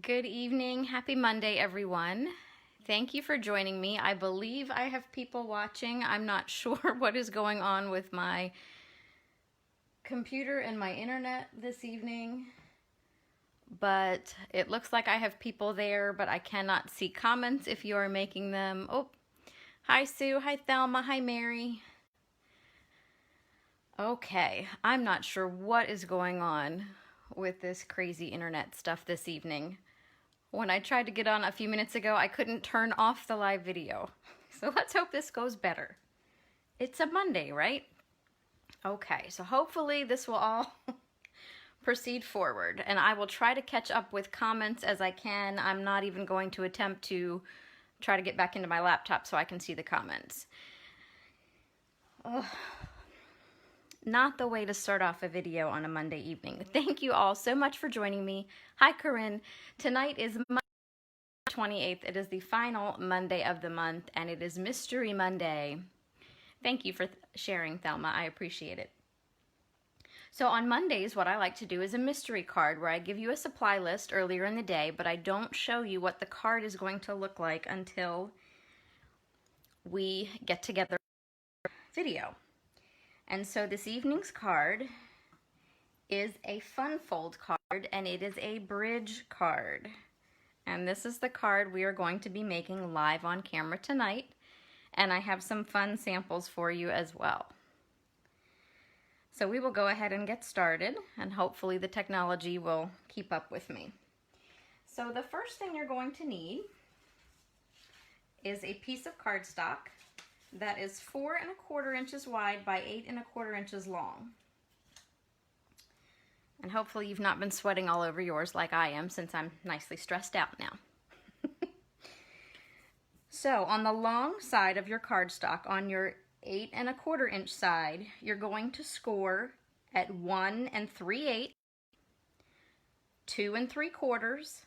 Good evening. Happy Monday, everyone. Thank you for joining me. I believe I have people watching. I'm not sure what is going on with my computer and my internet this evening, but it looks like I have people there, but I cannot see comments if you are making them. Oh, hi Sue, hi Thelma, hi Mary. Okay, I'm not sure what is going on with this crazy internet stuff this evening. When I tried to get on a few minutes ago, I couldn't turn off the live video. So let's hope this goes better. It's a Monday, right? Okay, so hopefully this will all proceed forward, and I will try to catch up with comments as I can. I'm not even going to attempt to try to get back into my laptop so I can see the comments. Ugh. Not the way to start off a video on a Monday evening. Thank you all so much for joining me. Hi, Corinne. Tonight is Monday 28th. It is the final Monday of the month, and it is Mystery Monday. Thank you for sharing, Thelma. I appreciate it. So on Mondays, what I like to do is a mystery card where I give you a supply list earlier in the day, but I don't show you what the card is going to look like until we get together for video. And so this evening's card is a fun fold card, and it is a bridge card. And this is the card we are going to be making live on camera tonight. And I have some fun samples for you as well. So we will go ahead and get started, and hopefully the technology will keep up with me. So the first thing you're going to need is a piece of cardstock that is 4 1/4 inches wide by 8 1/4 inches long. And hopefully you've not been sweating all over yours like I am, since I'm nicely stressed out now. So on the long side of your cardstock, on your 8 1/4 inch side, you're going to score at 1 3/8, 2 3/4,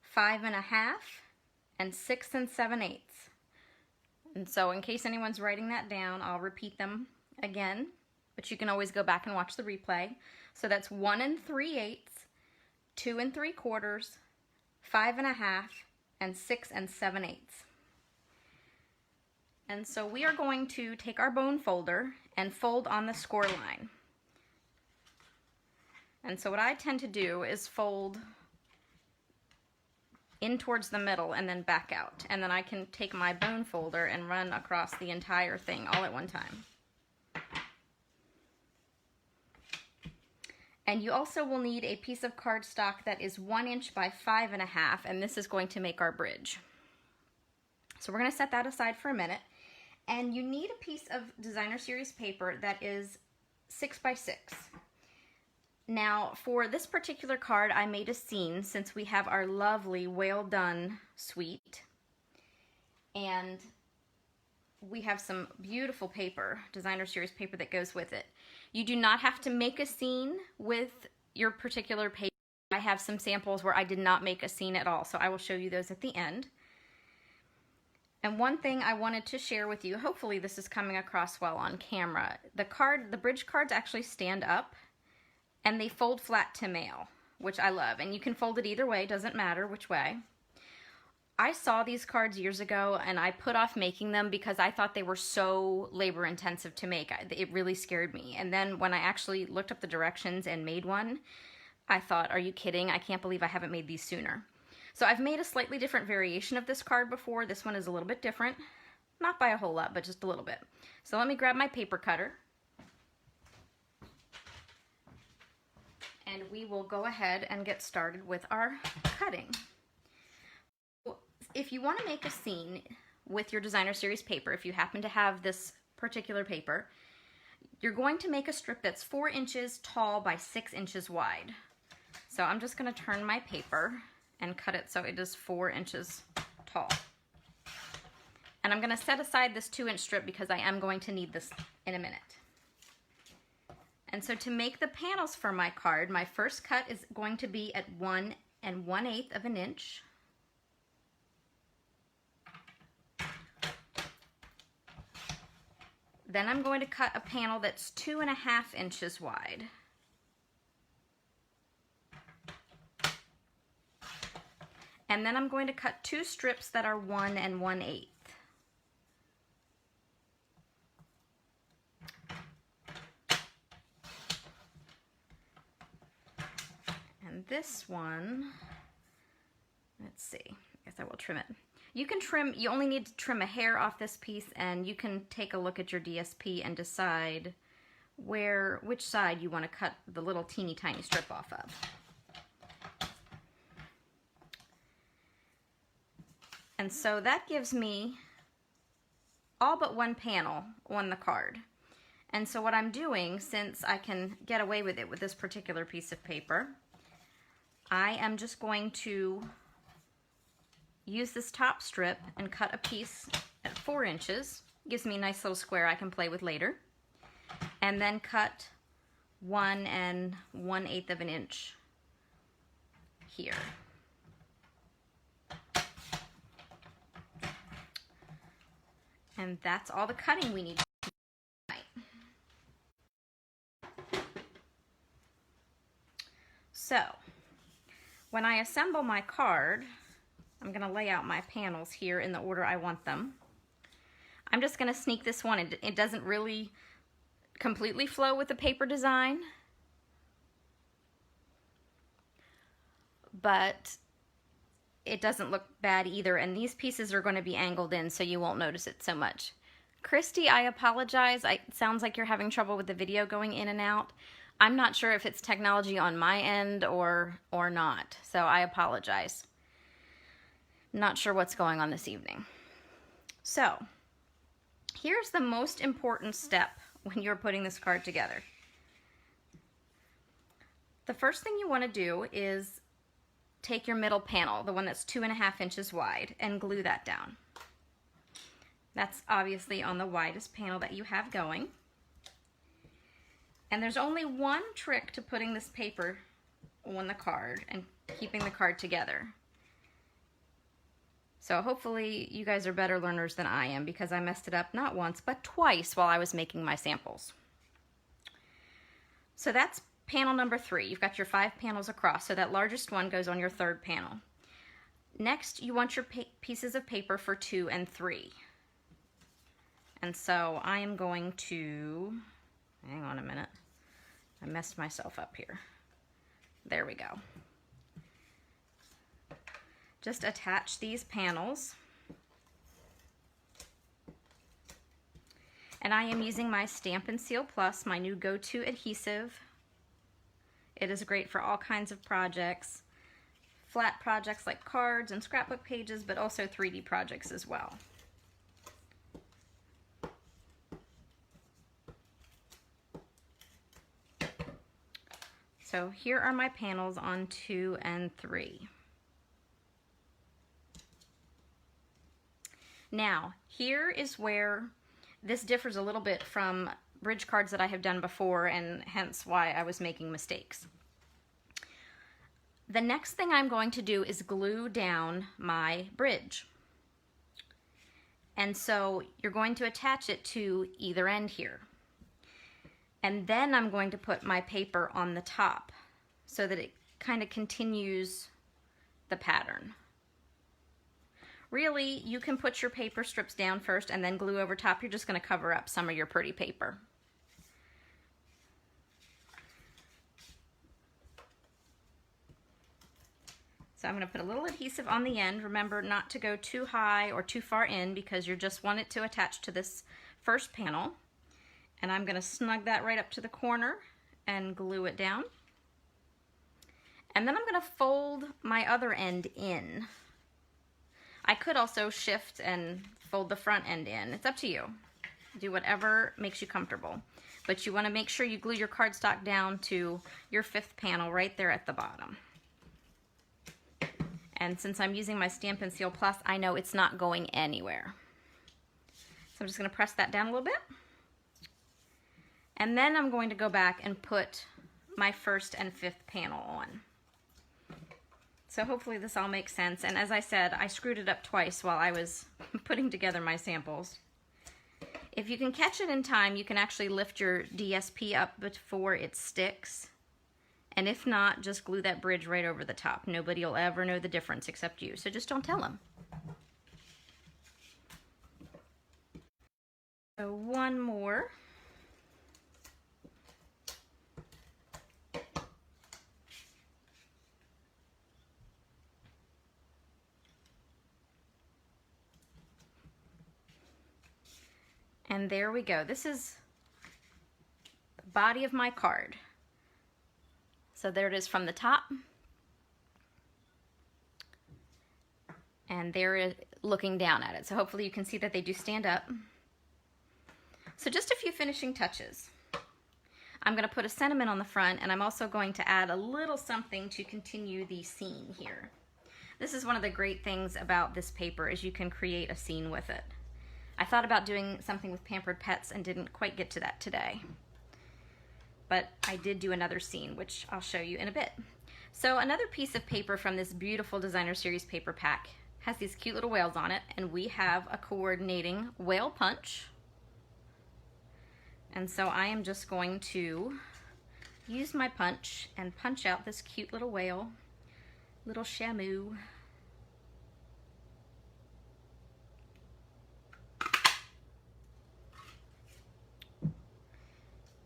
5 1/2, and 6 7/8. And so in case anyone's writing that down, I'll repeat them again, but you can always go back and watch the replay. So that's 1 3/8, 2 3/4, 5 1/2, and 6 7/8. And so we are going to take our bone folder and fold on the score line. And so what I tend to do is fold in towards the middle and then back out. And then I can take my bone folder and run across the entire thing all at one time. And you also will need a piece of cardstock that is 1 inch by 5 1/2, and this is going to make our bridge. So we're going to set that aside for a minute. And you need a piece of Designer Series paper that is 6 by 6. Now, for this particular card, I made a scene since we have our lovely Well Done suite. And we have some beautiful paper, Designer Series paper, that goes with it. You do not have to make a scene with your particular paper. I have some samples where I did not make a scene at all, so I will show you those at the end. And one thing I wanted to share with you, hopefully this is coming across well on camera. The bridge cards actually stand up and they fold flat to mail, which I love. And you can fold it either way, doesn't matter which way. I saw these cards years ago and I put off making them because I thought they were so labor intensive to make. It really scared me. And then when I actually looked up the directions and made one, I thought, are you kidding? I can't believe I haven't made these sooner. So I've made a slightly different variation of this card before. This one is a little bit different. Not by a whole lot, but just a little bit. So let me grab my paper cutter. And we will go ahead and get started with our cutting. If you want to make a scene with your Designer Series paper, if you happen to have this particular paper, you're going to make a strip that's 4 inches tall by 6 inches wide. So I'm just going to turn my paper and cut it so it is 4 inches tall. And I'm going to set aside this 2-inch strip because I am going to need this in a minute. And so to make the panels for my card, my first cut is going to be at 1 1/8 inch. Then I'm going to cut a panel that's 2 1/2 inches wide. And then I'm going to cut 2 strips that are 1 1/8. And this one, let's see, I guess I will trim it. You can trim, you only need to trim a hair off this piece, and you can take a look at your DSP and decide which side you want to cut the little teeny tiny strip off of. And so that gives me all but 1 panel on the card. And so what I'm doing, since I can get away with it with this particular piece of paper, I am just going to use this top strip and cut a piece at 4 inches. Gives me a nice little square I can play with later. And then cut 1 1/8 of an inch here. And that's all the cutting we need tonight. So, when I assemble my card, I'm going to lay out my panels here in the order I want them. I'm just going to sneak this one. It doesn't really completely flow with the paper design, but it doesn't look bad either, and these pieces are going to be angled in so you won't notice it so much. Christy, I apologize. It sounds like you're having trouble with the video going in and out. I'm not sure if it's technology on my end or not, so I apologize. Not sure what's going on this evening. So, here's the most important step when you're putting this card together. The first thing you want to do is take your middle panel, the one that's 2.5 inches wide, and glue that down. That's obviously on the widest panel that you have going. And there's only one trick to putting this paper on the card and keeping the card together. So hopefully you guys are better learners than I am, because I messed it up not once but twice while I was making my samples. So that's panel number 3. You've got your 5 panels across, so that largest one goes on your 3rd panel. Next, you want your pieces of paper for 2 and 3. And so I am going to, hang on a minute, I messed myself up here. There we go. Just attach these panels. And I am using my Stampin' Seal Plus, my new go-to adhesive. It is great for all kinds of projects. Flat projects like cards and scrapbook pages, but also 3D projects as well. So here are my panels on 2 and 3. Now, here is where this differs a little bit from bridge cards that I have done before, and hence why I was making mistakes. The next thing I'm going to do is glue down my bridge. And so you're going to attach it to either end here. And then I'm going to put my paper on the top so that it kind of continues the pattern. Really, you can put your paper strips down first and then glue over top. You're just going to cover up some of your pretty paper. So I'm going to put a little adhesive on the end. Remember not to go too high or too far in, because you just want it to attach to this first panel. And I'm going to snug that right up to the corner and glue it down. And then I'm going to fold my other end in. I could also shift and fold the front end in. It's up to you. Do whatever makes you comfortable. But you want to make sure you glue your cardstock down to your 5th panel right there at the bottom. And since I'm using my Stampin' Seal Plus, I know it's not going anywhere. So I'm just going to press that down a little bit. And then I'm going to go back and put my 1st and 5th panel on. So hopefully this all makes sense. And as I said, I screwed it up twice while I was putting together my samples. If you can catch it in time, you can actually lift your DSP up before it sticks And if not, just glue that bridge right over the top. Nobody will ever know the difference except you, so just don't tell them. So one more. And there we go. This is the body of my card. So there it is from the top. And there it looking down at it. So hopefully you can see that they do stand up. So just a few finishing touches. I'm going to put a sentiment on the front, and I'm also going to add a little something to continue the scene here. This is one of the great things about this paper is you can create a scene with it. I thought about doing something with Pampered Pets and didn't quite get to that today. But I did do another scene, which I'll show you in a bit. So another piece of paper from this beautiful Designer Series paper pack has these cute little whales on it, and we have a coordinating whale punch. And so I am just going to use my punch and punch out this cute little whale, little Shamu.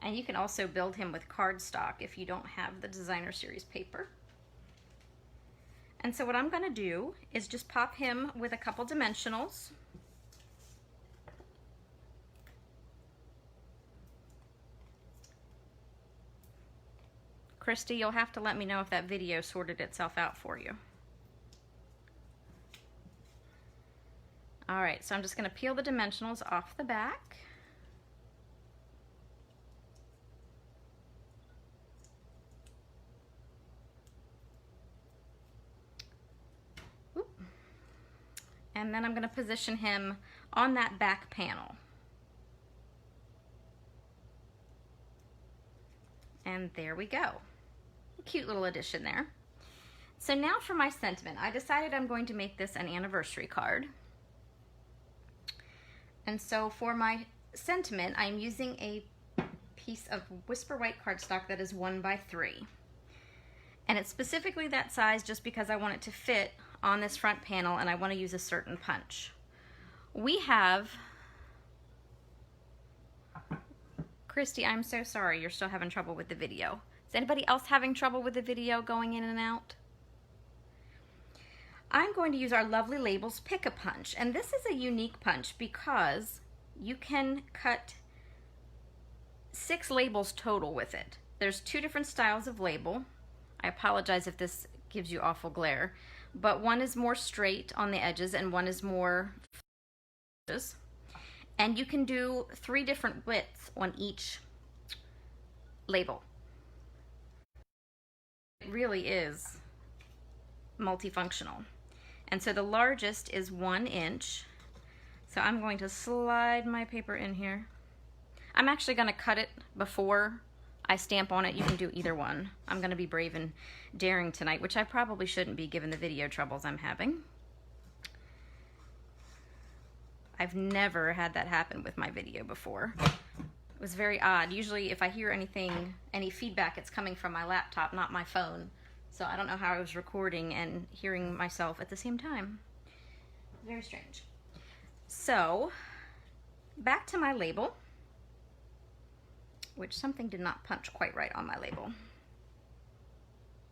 And you can also build him with cardstock if you don't have the Designer Series paper. And so what I'm going to do is just pop him with a couple dimensionals. Christy, you'll have to let me know if that video sorted itself out for you. All right, so I'm just going to peel the dimensionals off the back. And then I'm going to position him on that back panel. And there we go. A cute little addition there. So now for my sentiment. I decided I'm going to make this an anniversary card. And so for my sentiment, I'm using a piece of Whisper White cardstock that is 1x3. And it's specifically that size just because I want it to fit on this front panel and I want to use a certain punch. We have, Christy, I'm so sorry you're still having trouble with the video. Is anybody else having trouble with the video going in and out? I'm going to use our Lovely Labels Pick-a-Punch, and this is a unique punch because you can cut 6 labels total with it. There's 2 different styles of label. I apologize if this gives you awful glare, but one is more straight on the edges and one is more edges. And you can do 3 different widths on each label. It really is multifunctional. And so the largest is 1 inch. So I'm going to slide my paper in here. I'm actually going to cut it before I stamp on it. You can do either one. I'm going to be brave and daring tonight, which I probably shouldn't be given the video troubles I'm having. I've never had that happen with my video before. It was very odd. Usually if I hear anything, any feedback, it's coming from my laptop, not my phone. So I don't know how I was recording and hearing myself at the same time. Very strange. So back to my label, which something did not punch quite right on my label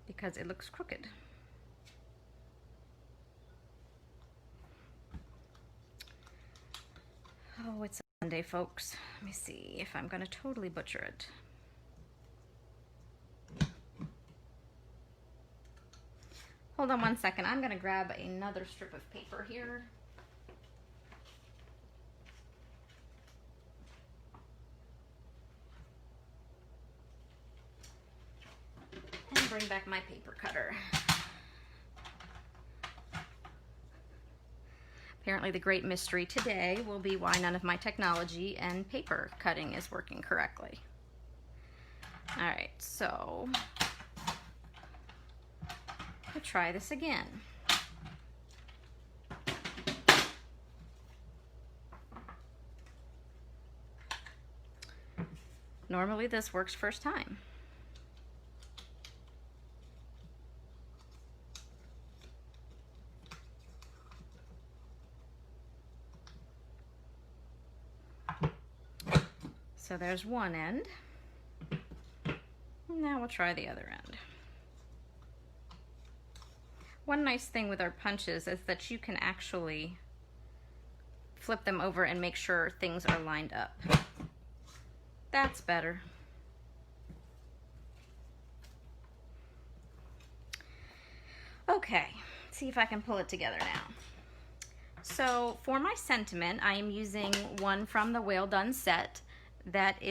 because it looks crooked. Oh, it's a Monday, folks. Let me see if I'm going to totally butcher it. Hold on one second. I'm going to grab another strip of paper here. And bring back my paper cutter. Apparently the great mystery today will be why none of my technology and paper cutting is working correctly. All right, so we'll try this again. Normally this works first time. So there's one end. Now we'll try the other end. One nice thing with our punches is that you can actually flip them over and make sure things are lined up. That's better. Okay, let's see if I can pull it together now. So for my sentiment, I am using one from the Well Done set that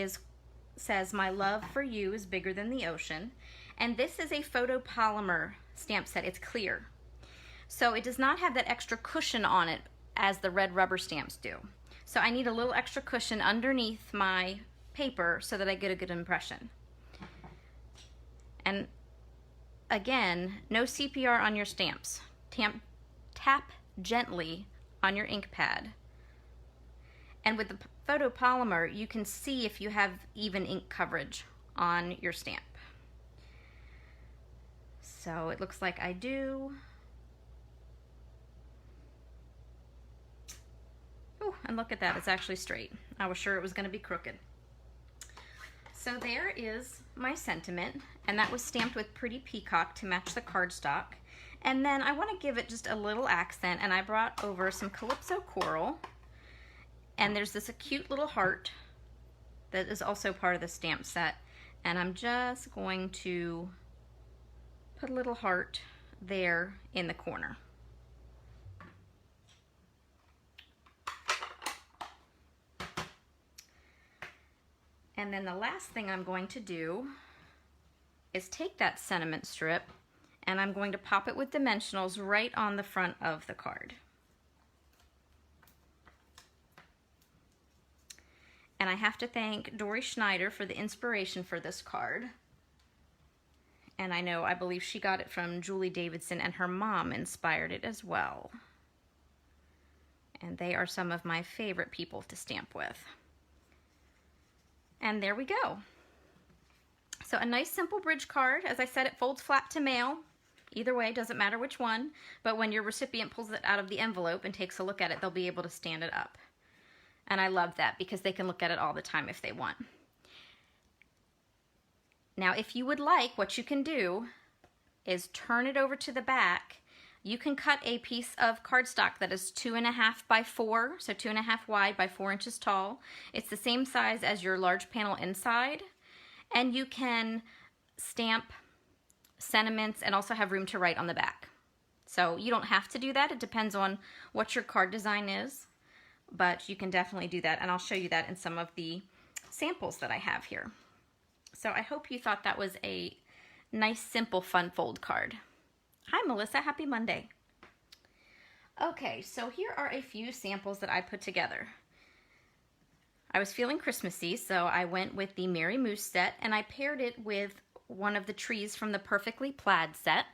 says, "My love for you is bigger than the ocean." And this is a photopolymer stamp set. It's clear. So it does not have that extra cushion on it as the red rubber stamps do. So I need a little extra cushion underneath my paper so that I get a good impression. And again, no CPR on your stamps. Tap gently on your ink pad. And with the photopolymer, you can see if you have even ink coverage on your stamp. So it looks like I do. Oh, and look at that, it's actually straight. I was sure it was going to be crooked. So there is my sentiment, and that was stamped with Pretty Peacock to match the cardstock. And then I want to give it just a little accent, and I brought over some Calypso Coral, and there's this cute little heart that is also part of the stamp set, and I'm just going to put a little heart there in the corner. And then the last thing I'm going to do is take that sentiment strip and I'm going to pop it with dimensionals right on the front of the card. And I have to thank Dory Schneider for the inspiration for this card. And I believe she got it from Julie Davidson, and her mom inspired it as well. And they are some of my favorite people to stamp with. And there we go. So a nice simple bridge card. As I said, it folds flat to mail. Either way, doesn't matter which one. But when your recipient pulls it out of the envelope and takes a look at it, they'll be able to stand it up. And I love that because they can look at it all the time if they want. Now, if you would like, what you can do is turn it over to the back. You can cut a piece of cardstock that is 2.5 by 4, so 2.5 wide by 4 inches tall. It's the same size as your large panel inside. And you can stamp sentiments and also have room to write on the back. So you don't have to do that. It depends on what your card design is. But you can definitely do that, and I'll show you that in some of the samples that I have here. So I hope you thought that was a nice, simple, fun fold card. Hi, Melissa. Happy Monday. Okay, so here are a few samples that I put together. I was feeling Christmassy, so I went with the Merry Moose set, and I paired it with one of the trees from the Perfectly Plaid set.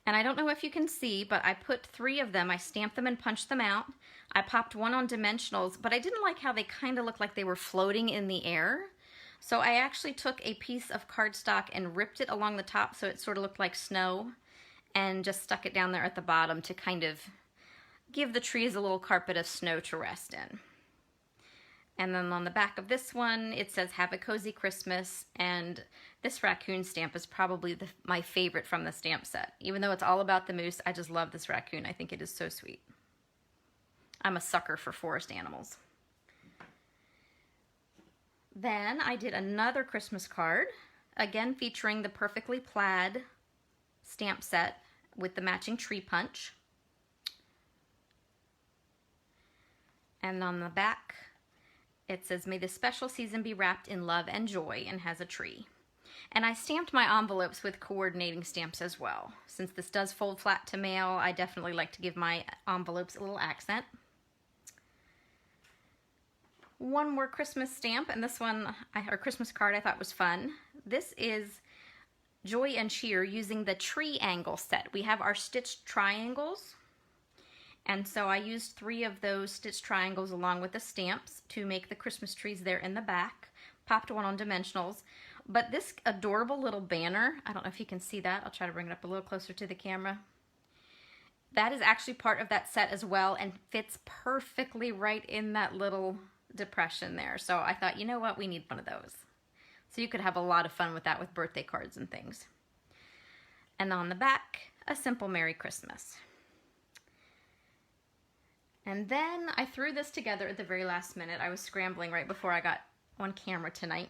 And I don't know if you can see, but I put 3 of them. I stamped them and punched them out. I popped one on dimensionals, but I didn't like how they kind of looked like they were floating in the air. So I actually took a piece of cardstock and ripped it along the top so it sort of looked like snow, and just stuck it down there at the bottom to kind of give the trees a little carpet of snow to rest in. And then on the back of this one, it says, "Have a cozy Christmas." And this raccoon stamp is probably my favorite from the stamp set. Even though it's all about the moose, I just love this raccoon. I think it is so sweet. I'm a sucker for forest animals. Then I did another Christmas card, again featuring the Perfectly Plaid stamp set with the matching tree punch. And on the back, it says, "May this special season be wrapped in love and joy," and has a tree. And I stamped my envelopes with coordinating stamps as well. Since this does fold flat to mail, I definitely like to give my envelopes a little accent. One more Christmas stamp, and this one, or Christmas card, I thought was fun. This is Joy and Cheer using the tree angle set. We have our stitched triangles. And so I used 3 of those stitched triangles along with the stamps to make the Christmas trees there in the back. Popped one on dimensionals. But this adorable little banner, I don't know if you can see that. I'll try to bring it up a little closer to the camera. That is actually part of that set as well and fits perfectly right in that little depression there. So I thought, you know what, we need one of those. So you could have a lot of fun with that with birthday cards and things. And on the back, a simple Merry Christmas. And then I threw this together at the very last minute. I was scrambling right before I got on camera tonight,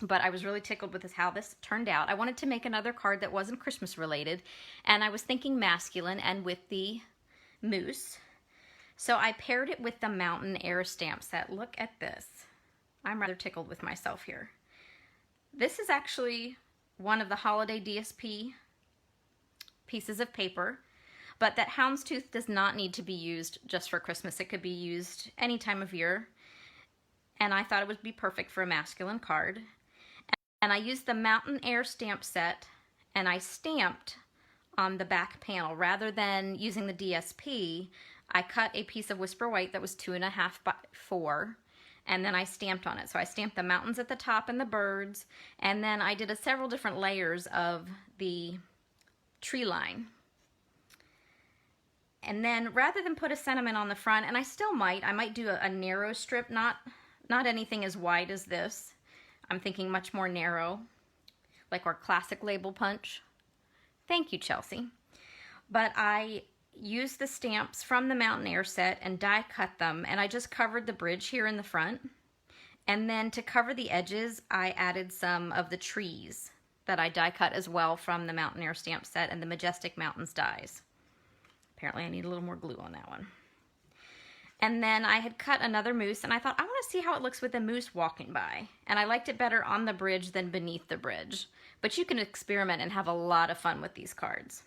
but I was really tickled with how this turned out. I wanted to make another card that wasn't Christmas related, and I was thinking masculine and with the moose. So I paired it with the Mountain Air stamp set. Look at this. I'm rather tickled with myself here. This is actually one of the holiday DSP pieces of paper, but that houndstooth does not need to be used just for Christmas. It could be used any time of year, and I thought it would be perfect for a masculine card. And I used the Mountain Air stamp set, and I stamped on the back panel. Rather than using the DSP, I cut a piece of Whisper White that was 2.5 by 4, and then I stamped on it. So I stamped the mountains at the top and the birds, and then I did several different layers of the tree line. And then rather than put a sentiment on the front, and I still might, I might do a narrow strip, not anything as wide as this. I'm thinking much more narrow, like our classic label punch. Thank you, Chelsea. But I used the stamps from the Mountain Air set and die cut them, and I just covered the bridge here in the front. And then to cover the edges, I added some of the trees that I die cut as well from the Mountain Air stamp set and the Majestic Mountains dies. Apparently I need a little more glue on that one. And then I had cut another moose, and I thought, I want to see how it looks with a moose walking by. And I liked it better on the bridge than beneath the bridge. But you can experiment and have a lot of fun with these cards.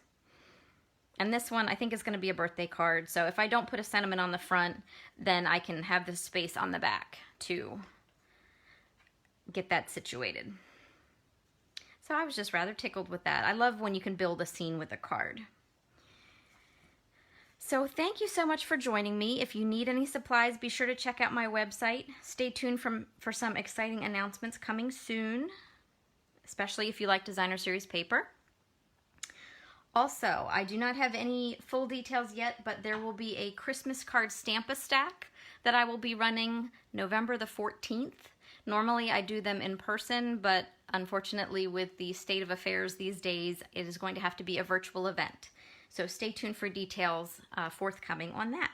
And this one I think is going to be a birthday card, so if I don't put a sentiment on the front, then I can have the space on the back to get that situated. So I was just rather tickled with that. I love when you can build a scene with a card. So thank you so much for joining me. If you need any supplies, be sure to check out my website. Stay tuned for some exciting announcements coming soon, especially if you like Designer Series paper. Also, I do not have any full details yet, but there will be a Christmas card Stamp-A-Stack that I will be running November the 14th. Normally I do them in person, but unfortunately with the state of affairs these days, it is going to have to be a virtual event. So stay tuned for details forthcoming on that.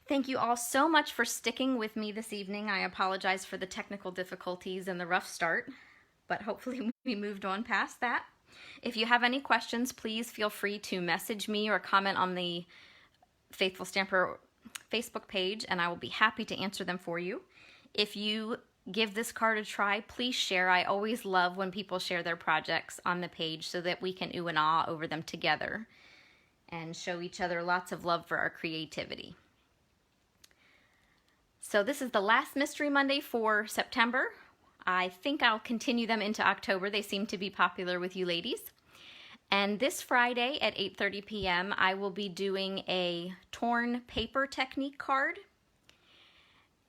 Thank you all so much for sticking with me this evening. I apologize for the technical difficulties and the rough start, but hopefully we moved on past that. If you have any questions, please feel free to message me or comment on the Faithful Stamper Facebook page, and I will be happy to answer them for you. If you give this card a try, please share. I always love when people share their projects on the page so that we can ooh and ah over them together and show each other lots of love for our creativity. So this is the last Mystery Monday for September. I think I'll continue them into October. They seem to be popular with you ladies. And this Friday at 8:30 p.m. I will be doing a torn paper technique card.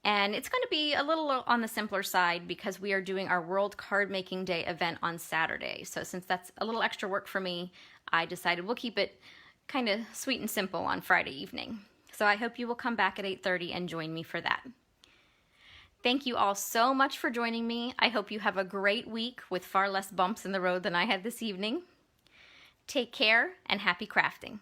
And it's going to be a little on the simpler side because we are doing our World Card Making Day event on Saturday. So since that's a little extra work for me, I decided we'll keep it kind of sweet and simple on Friday evening. So I hope you will come back at 8:30 and join me for that. Thank you all so much for joining me. I hope you have a great week with far less bumps in the road than I had this evening. Take care and happy crafting.